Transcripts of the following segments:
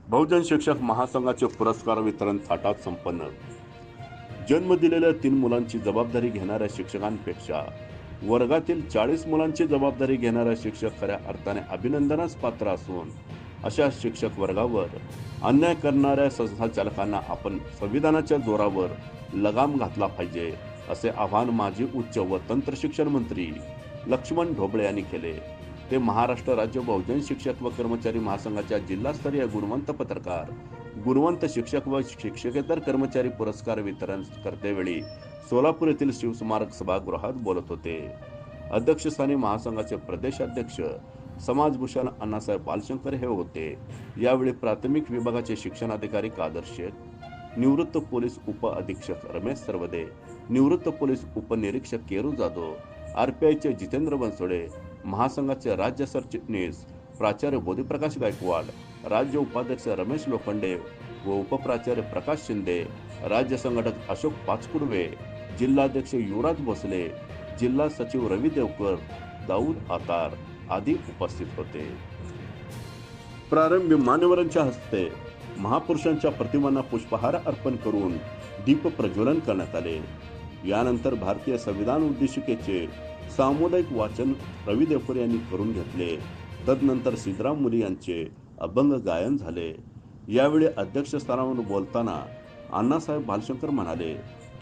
बहुजन शिक्षक महासंघाचे पुरस्कार वितरण थाटात संपन्न. जन्म दिलेल्या 3 मुलांची जबाबदारी घेणाऱ्या शिक्षकांपेक्षा वर्गातील 40 मुलांची जबाबदारी घेणारा शिक्षक खऱ्या अर्थाने अभिनंदनास पात्र असून अशा शिक्षक वर्गावर अन्याय करणाऱ्या संस्थाचालकांना आपण संविधानाच्या जोरावर लगाम घातला पाहिजे, असे आवाहन माजी उच्च व तंत्र शिक्षण मंत्री लक्ष्मण ढोबळे यांनी केले. ते महाराष्ट्र राज्य बहुजन शिक्षक व कर्मचारी महासंघाच्या जिल्हास्तरीय गुणवंत पत्रकार, गुणवंत शिक्षक व शिक्षकेतर कर्मचारी पुरस्कार वितरण करतेवेळी सोलापूर येथील शिवस्मारक सभागृहात बोलत होते. अध्यक्षस्थानी महासंघाचे प्रदेशाध्यक्ष समाजभूषण अण्णासाहेब बालशंकर हे होते. यावेळी प्राथमिक विभागाचे शिक्षणाधिकारी कादर शेख, निवृत्त पोलीस उप अधीक्षक रमेश सरवदे, निवृत्त पोलीस उपनिरीक्षक केरू जाधव, आरपीआयचे जितेंद्र बनसोडे, महासंघाचे राज्य सरचिटणीस प्राचार्य बोधीप्रकाश गायकवाड, राज्य उपाध्यक्ष रमेश लोखंडे व उपप्राचार्य प्रकाश शिंदे, राज्य संघटक अशोक पाचकुडवे, जिल्हाध्यक्ष युवराज भोसले, जिल्हा सचिव रवी देवकर, दाऊद आतार आदी उपस्थित होते. प्रारंभी मान्यवरांच्या हस्ते महापुरुषांच्या प्रतिमांना पुष्पहार अर्पण करून दीप प्रज्वलन करण्यात आले. यानंतर भारतीय संविधान उद्देशिकेचे सामुदायिक वाचन रवी देवकर यांनी करून घेतले. तदनंतर सिद्धराम मुली यांचे अभंग गायन झाले. यावेळी अध्यक्षस्थानावर बोलताना अण्णासाहेब बालशंकर म्हणाले,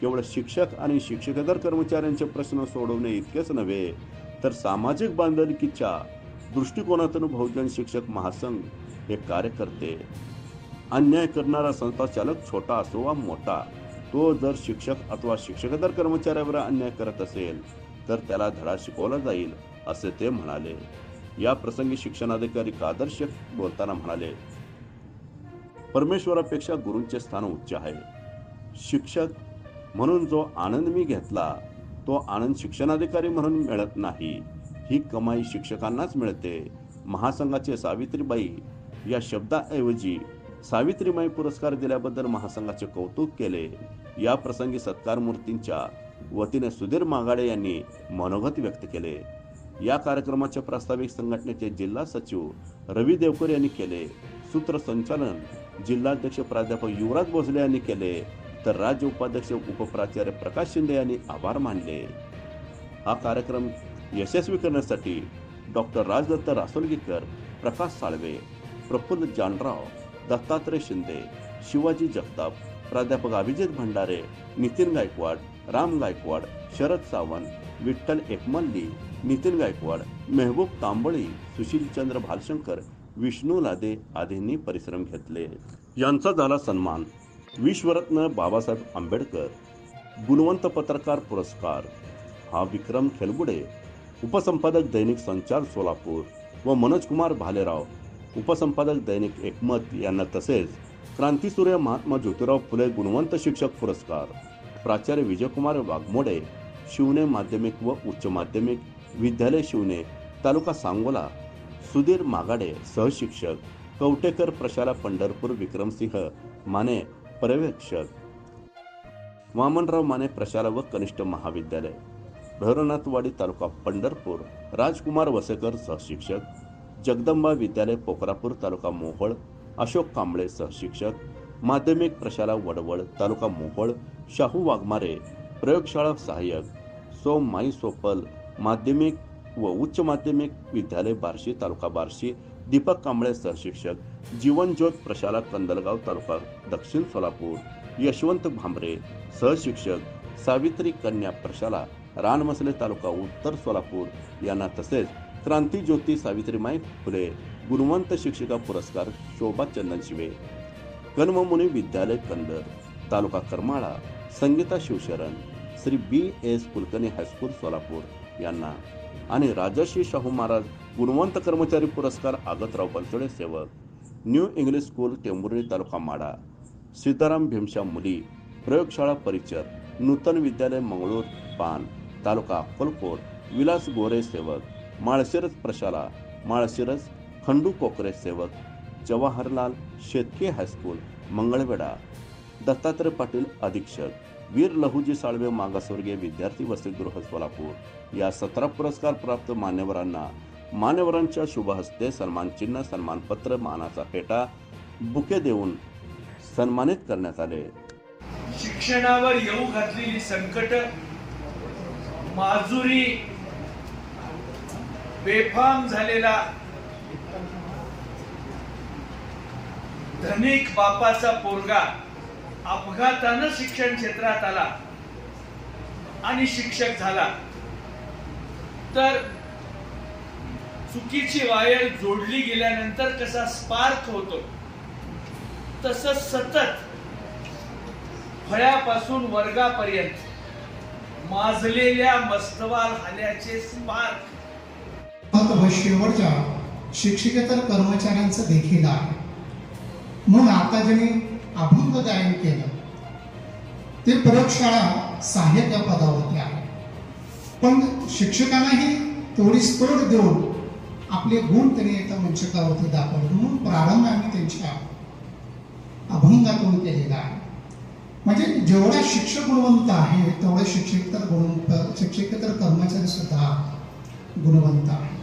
केवळ शिक्षक आणि शिक्षकेतर कर्मचाऱ्यांचे प्रश्न सोडवणे इतकेच नव्हे तर सामाजिक बांधिलकीच्या दृष्टिकोनातून बहुजन शिक्षक महासंघ हे कार्य करते. अन्याय करणारा संस्थाचालक छोटा असो वा मोठा, तो जर शिक्षक अथवा शिक्षकेतर कर्मचाऱ्यावर अन्याय करत असेल तर त्याला धडा शिकवला जाईल, असे ते म्हणाले. या प्रसंगी शिक्षणाधिकारी कादर शेख बोलताना म्हणाले, परमेश्वरापेक्षा गुरूंचे स्थान उच्च आहे. शिक्षक म्हणून जो आनंद मी घेतला तो आनंद शिक्षणाधिकारी म्हणून मिळत नाही. ही कमाई शिक्षकांनाच मिळते. महासंघाचे सावित्रीबाई या शब्दाऐवजी सावित्रीबाई पुरस्कार दिल्याबद्दल महासंघाचे कौतुक केले. या प्रसंगी सत्कार मूर्तींच्या वतीने सुधीर मागाडे यांनी मनोगत व्यक्त केले. या कार्यक्रमाचे प्रास्ताविक संघटनेचे जिल्हा सचिव रवी देवकर यांनी केले. सूत्रसंचालन जिल्हाध्यक्ष प्राध्यापक युवराज भोसले यांनी केले, तर राज्य उपाध्यक्ष उपप्राचार्य प्रकाश शिंदे यांनी आभार मानले. हा कार्यक्रम यशस्वी करण्यासाठी डॉक्टर राजदत्त रासोलगीकर, प्रकाश साळवे, प्रफुल्ल जानराव, दत्तात्रय शिंदे, शिवाजी जगताप, प्राध्यापक अभिजित भंडारे, नितीन गायकवाड, राम गायकवाड, शरद सावंत, विठ्ठल एकमल्ली, नितीन गायकवाड, मेहबूब तांबळी, सुशीलचंद्र भालशंकर, विष्णू लादे आदींनी परिश्रम घेतले. यांचा झाला सन्मान. विश्वरत्न बाबासाहेब आंबेडकर गुणवंत पत्रकार पुरस्कार हा विक्रम खेलगुडे, उपसंपादक दैनिक संचार सोलापूर व मनोजकुमार भालेराव, उपसंपादक दैनिक एकमत यांना, तसेच क्रांतीसूर्य महात्मा ज्योतिराव फुले गुणवंत शिक्षक पुरस्कार प्राचार्य विजयकुमार वाघमोडे, शिवने माध्यमिक व उच्च माध्यमिक विद्यालय शिवने, तालुका सांगोला, सुधीर मागाडे सहशिक्षक, कवटेकर प्रशाला पंढरपूर, विक्रमसिंह माने पर्यवेक्षक, वामनराव माने प्रशाला व कनिष्ठ महाविद्यालय, भैरवनाथवाडी तालुका पंढरपूर, राजकुमार वसेकर सहशिक्षक, जगदंबा विद्यालय पोखरापूर तालुका मोहोळ, अशोक कांबळे सहशिक्षक, माध्यमिक प्रशाला वडवळ तालुका मोहोळ, शाहू वाघमारे प्रयोगशाळा सहाय्यक, सोम माई सोपल माध्यमिक व उच्च माध्यमिक विद्यालय बार्शी तालुका बार्शी, दीपक कांबळे सहशिक्षक, जीवनज्योत प्रशाला कंदलगाव तालुका दक्षिण सोलापूर, यशवंत भांबरे सहशिक्षक, सावित्री कन्या प्रशाला रानमसले तालुका उत्तर सोलापूर यांना, तसेच क्रांतीज्योती सावित्रीबाई फुले गुणवंत शिक्षिका पुरस्कार शोभा चंदनशिवे, कन्ममुनी विद्यालय कंदर तालुका करमाळा संगीता शिवशरण, श्री B.S. कुलकर्णी हायस्कूल सोलापूर यांना आणि राजर्षी शाहू महाराज गुणवंत कर्मचारी पुरस्कार आगतराव बनसोडे सेवक, न्यू इंग्लिश स्कूल टेंभुर्णी तालुका माडा, सीताराम भीमशा मुली प्रयोगशाळा परिचर, नूतन विद्यालय मंगळूर पान तालुका अक्कलकोट, विलास गोरे सेवक, माळशिरस प्रशाला माळशिरस, खंडू कोकरे सेवक, जवाहरलाल शेतके हायस्कूल मंगळवेढा, दत्तात्रय पाटील अधीक्षक, वीर लहुजी साळवे मागासवर्गीय विद्यार्थी वसतिगृह सोलापूर या 17 पुरस्कार प्राप्त मान्यवरांना मान्यवरांच्या शुभ हस्ते सन्मान चिन्ह, सन्मानपत्र, मानाचा पेटा बुके देऊन सन्मानित करण्यात आले. शिक्षणावर येऊ घातलेली संकट, माजुरी, बेफाम झालेला धनिक बापाचा पोरगा अपघातानं शिक्षण क्षेत्रात आला आणि शिक्षक झाला, तर चुकीची वायर जोडली गेल्यानंतर कसा स्पार्क होतो, तसं सतत फळ्यापासून वर्गापर्यंत माजलेल्या मस्तवाल हाल्याचे स्पार्क शेवटच्या शिक्षकेतर कर्मचाऱ्यांचं देखील आहे. म्हणून आता ज्यांनी अभंग गायन केलं ते प्रयोगशाळा सहाय्यक या पदावरती आहे, पण शिक्षकांनाही थोडीच तोड देऊन आपले गुण त्यांनी एका मंचकावरती दाखवले. म्हणून प्रारंभ आम्ही त्यांच्या अभंगातून केलेला आहे. म्हणजे जेवढा शिक्षक गुणवंत आहे तेवढे शिक्षकेतर कर्मचारी सुद्धा गुणवंत आहे.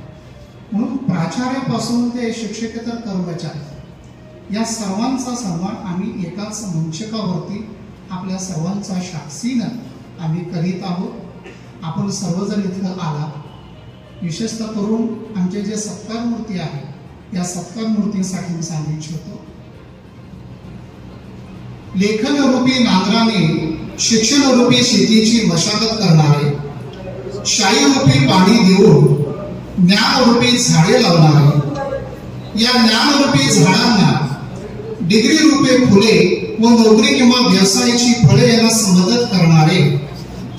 म्हणून प्राचार्यापासून ते शिक्षकेतर कर्मचारी या सर्वांचा सन्मान आम्ही एकाच मंचकावरती आपल्या सर्वांचा शाक्षीनं आम्ही करीत आहोत. आपण सर्वजण इथं आला, विशेषतः करून आमचे जे सत्कार मूर्ती आहे या सत्कार मूर्तीसाठी मी सांगू इच्छितो. लेखन रूपी नांगराने शिक्षण रूपी शेतीची मशागत करणारे, शाई रूपी पाणी देऊन ज्ञान रूपी झाडे लावणारे, या ज्ञान रूपी झाडांना डिग्री रूपे फुले व नोकरी किंवा व्यवसायाची फळे यांना मदत करणारे,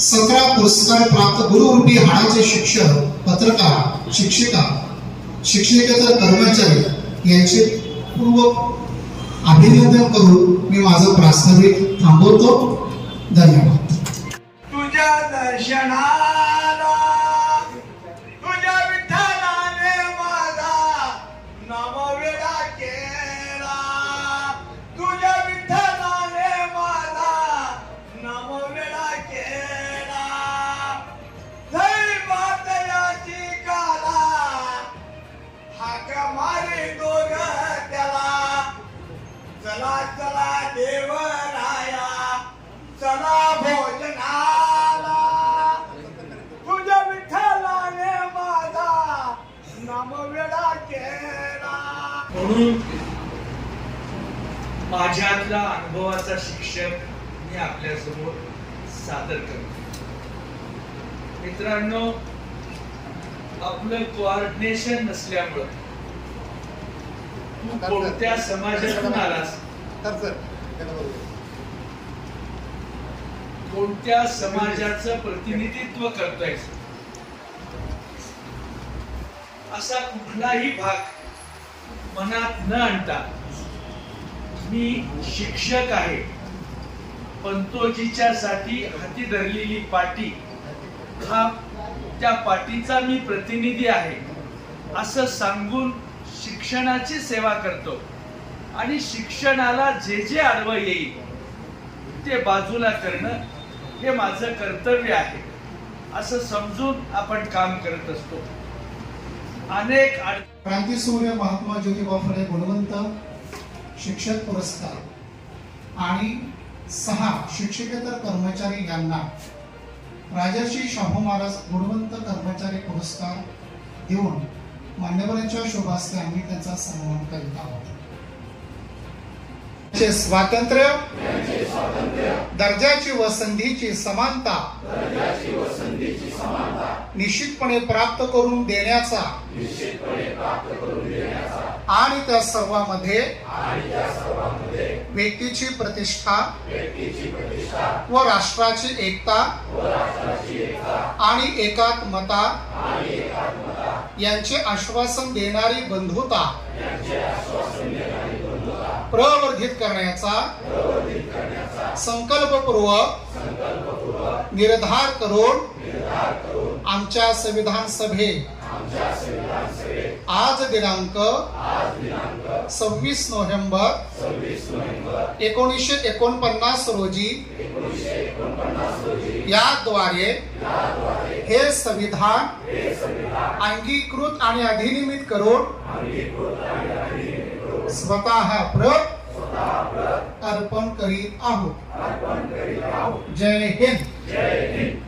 17 पुरस्कार प्राप्त गुरुरूपी हाडाचे शिक्षक, पत्रकार, शिक्षिका, शिक्षकेतर कर्मचारी यांचे पूर्व अभिनंदन करून मी माझं प्रास्ताविक थांबवतो. धन्यवाद. तुझ्या दर्शनाला, तुझ्या विठ्ठलाने माझा नामवेडा केला, तुझ्या विठ्ठलाने माझा नामवेडा केला. जय मातयाची काला हाक मारे दोघ त्याला, चला चला देवराया चला भोजनाला, तुझ्या विठ्ठलाने माझा नामवेडा केला. म्हणून माझ्यातला अनुभवाचा शिक्षक मी आपल्या समोर सादर करतो. मित्रांनो, आपलं कोऑर्डिनेशन नसल्यामुळं तू कोणत्या समाजातून आलास, कोणत्या समाजाचं प्रतिनिधित्व करतोय, असा कुठलाही भाग मनात न आणता मी शिक्षक आहे, पंतोजीच्या साठी हाती धरलेली पाटी, हा त्या पाटीचा मी प्रतिनिधी आहे असं सांगून शिक्षणाची सेवा करतो. आणि शिक्षणाला जे जे आडवं येईल ते बाजूला करणं हे माझं कर्तव्य आहे असं समजून आपण काम करत असतो. अनेक क्रांतीसूर्य महात्मा ज्योतिबा फुले गुणवंत शिक्षक पुरस्कार आणि 6 शिक्षकेतर कर्मचारी यांना राजर्षी शाहू महाराज गुणवंत कर्मचारी पुरस्कार देऊन मान्यवरांच्या शुभास्ते आम्ही त्यांचा सन्मान करीत आहोत. स्वातंत्र्य, दर्जाची व संधीची समानता निश्चितपणे प्राप्त करून देण्याचा आणि त्या सर्वांमध्ये व्यक्तीची प्रतिष्ठा व राष्ट्राची एकता आणि एकात्मता यांचे आश्वासन देणारी बंधुता प्रवर्धित करण्याचा संकल्पपूर्वक निर्धार करून आमच्या संविधान सभेत आज दिनांक 26 नोव्हेंबर 1949 रोजी याद्वारे हे संविधान अंगीकृत आणि अधिनियमित करून स्वतः प्रत अर्पण करीत आहोत. जय हिंद.